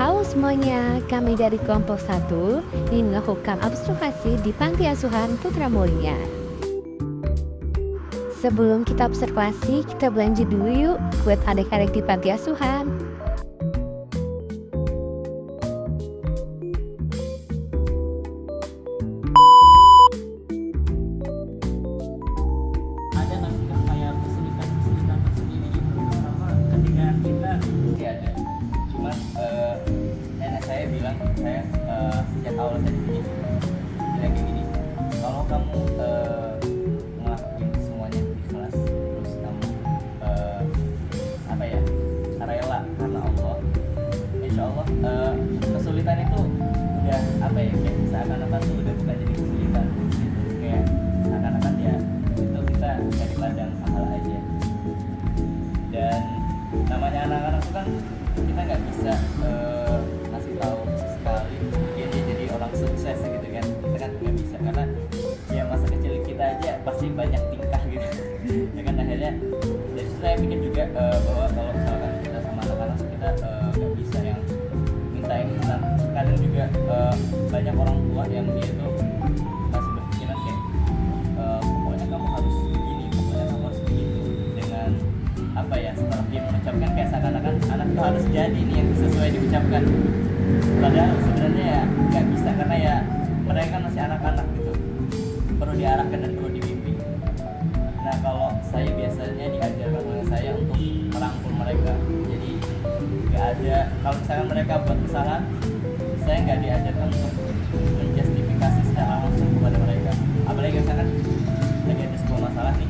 Halo semuanya, kami dari kelompok 1 ingin melakukan observasi di Panti Asuhan Putra Mulia. Sebelum kita observasi, kita belanja dulu yuk buat adik-adik di Panti Asuhan. Ada nggak sih kayak kesulitan tersendiri gitu sama ketika kita ada cuman nenek saya bilang saya sejak awal saya di sini bilang kayak gini, kalau kamu ngelakuin semuanya ikhlas terus kamu apa ya rela karena Allah, insya Allah kesulitan itu udah apa ya kayak seakan-akan tuh udah bukan jadi kesulitan gitu, kayak seakan-akan ya itu kita dari ladang pahala aja. Dan namanya anak-anak itu kan kita nggak bisa ngasih tahu sekali ya dia jadi orang sukses gitu kan, kita kan nggak bisa karena ya masa kecil kita aja pasti banyak tingkah gitu ya kan. Akhirnya jadi saya pikir juga bahwa kalau misalkan kita sama anak-anak kita nggak bisa yang minta yang instan. Kadang juga banyak orang tua yang dia tuh masih berpikiran kayak pokoknya kamu harus begini, pokoknya kamu harus begitu, dengan apa ya setelah dia mengucapkan kayak seakan-akan anak itu harus jadi nih yang sesuai diucapkan, padahal sebenarnya ya nggak bisa karena ya mereka masih anak-anak gitu, perlu diarahkan dan perlu dibimbing. Nah kalau saya biasanya diajarkan oleh saya untuk merangkul mereka, jadi nggak ada kalau misalkan mereka buat kesalahan saya nggak diajarkan untuk menjustifikasi secara langsung kepada mereka, apalagi misalkan lagi ada sebuah masalah nih